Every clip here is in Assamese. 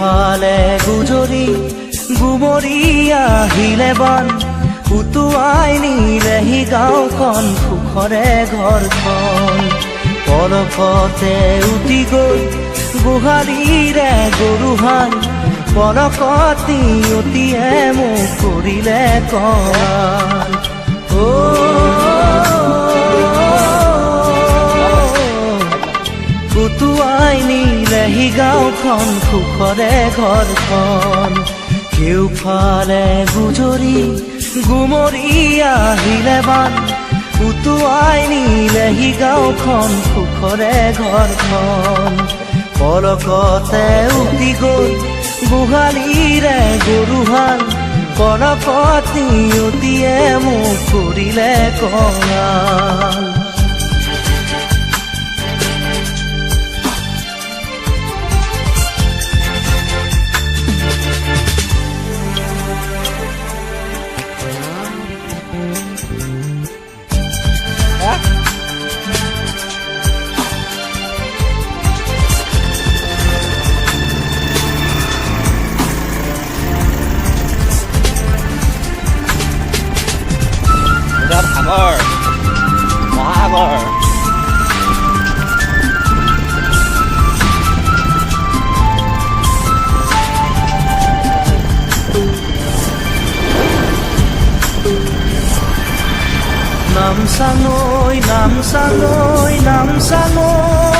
কেউফালে গুজৰি গুমৰি আহিলে বান উটুৱাই নিলেহি গাঁওখন সুখৰে ঘৰখন পলকতে উটি গৈ গোহালিৰে গৰুহাল পলকতি অতিয়ে মোক কৰিলে কঁৱাল উটুৱাই নিলেহি গাঁওখন সুখৰে ঘৰখন কেউফালে গুজৰি গুমৰি আহিলে বান উটুৱাই নিলেহি গাঁওখন সুখৰে ঘৰখন পলকতে উটি গৈ গোহালিৰে গৰুহাল পলকতি অতিয়ে মোক কৰিলে কঁৱাল সাগৰ মহাসাগৰ নামচাঙৈ নামচাঙৈ নামচাঙৈ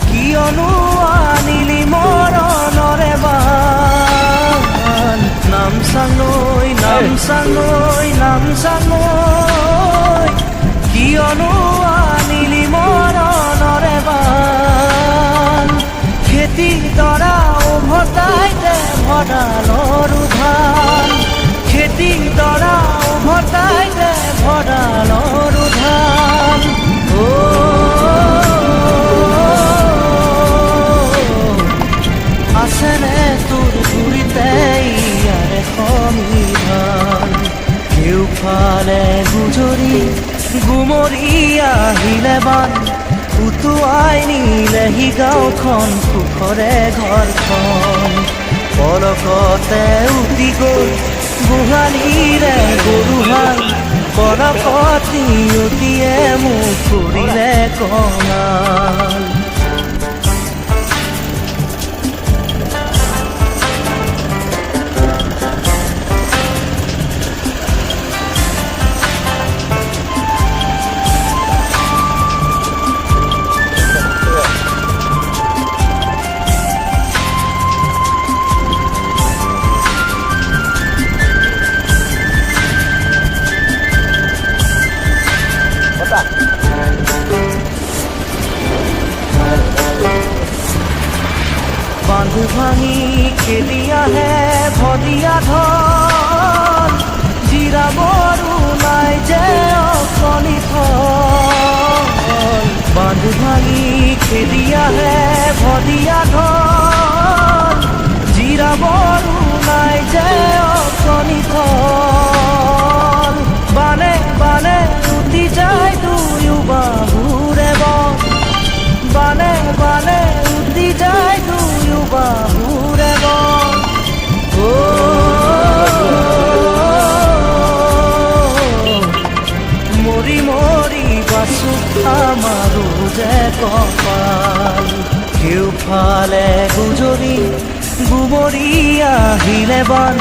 কিয়নো আনিলি মৰণৰে বান নামচাঙৈ নামচাঙৈ নামচাঙৈ কিয়নো আনিলি মৰণৰে বান খেতি দৰা উভতাইতে ভঁৰালৰ ধান খেতি দৰা উভতাইতে ভঁৰালৰ ধান আছেনে তোৰ গুৰিতে ইয়াৰে সমিধান কেউফালে গুজৰি গুমৰি আহিলে বান উটুৱাই নিলেহি গাঁওখন সুখৰে ঘৰখন পলকতে উটি গৈ গোহালিৰে গৰুহাল পলকতি অতিয়ে মোক কৰিলে কঁৱাল বান্ধু ভাঙি খেলি আহে ভদিয়া ধন জিৰাবৰো নাই যে অকণি থল বান্ধু ভাঙি খেলি আহে ভদিয়া ধন জিৰাবৰো নাই যে অকণি থল বানে বানে উঠি যায় দুয়ো বাহুৰে বন বানে বানে উঠি যায় দুয়ো বাহুৰে বন মৰি মৰি বাচো আমাৰো যে কপাল কেউফালে গুজৰি গুমৰি আহিলে বান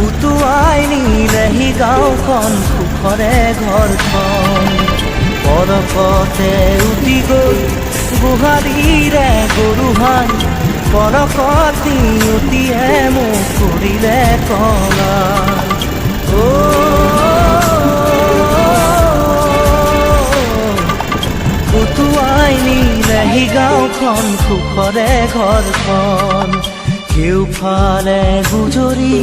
উটুৱাই নিলেহি গাঁওখন সুখৰে ঘৰখন পলকতে উটি গৈ গোহালিৰে গৰুহাল পলকতি অতিয়ে মোক কৰিলে কঁৱাল উটুৱাই নিলেহি গাঁওখন সুখৰে ঘৰখন কেউফালে গুজৰি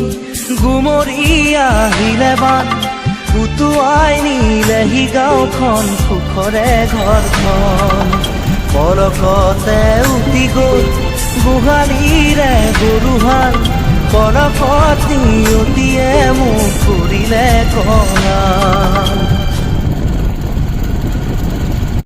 গুমৰি আহিলে বান উটুৱাই নিলেহি গাঁওখন সুখৰে ঘৰখন পলকতে উটি গৈ গোহালিৰে গৰুহাল পলকতি অতিয়ে মোক কৰিলে কঁৱাল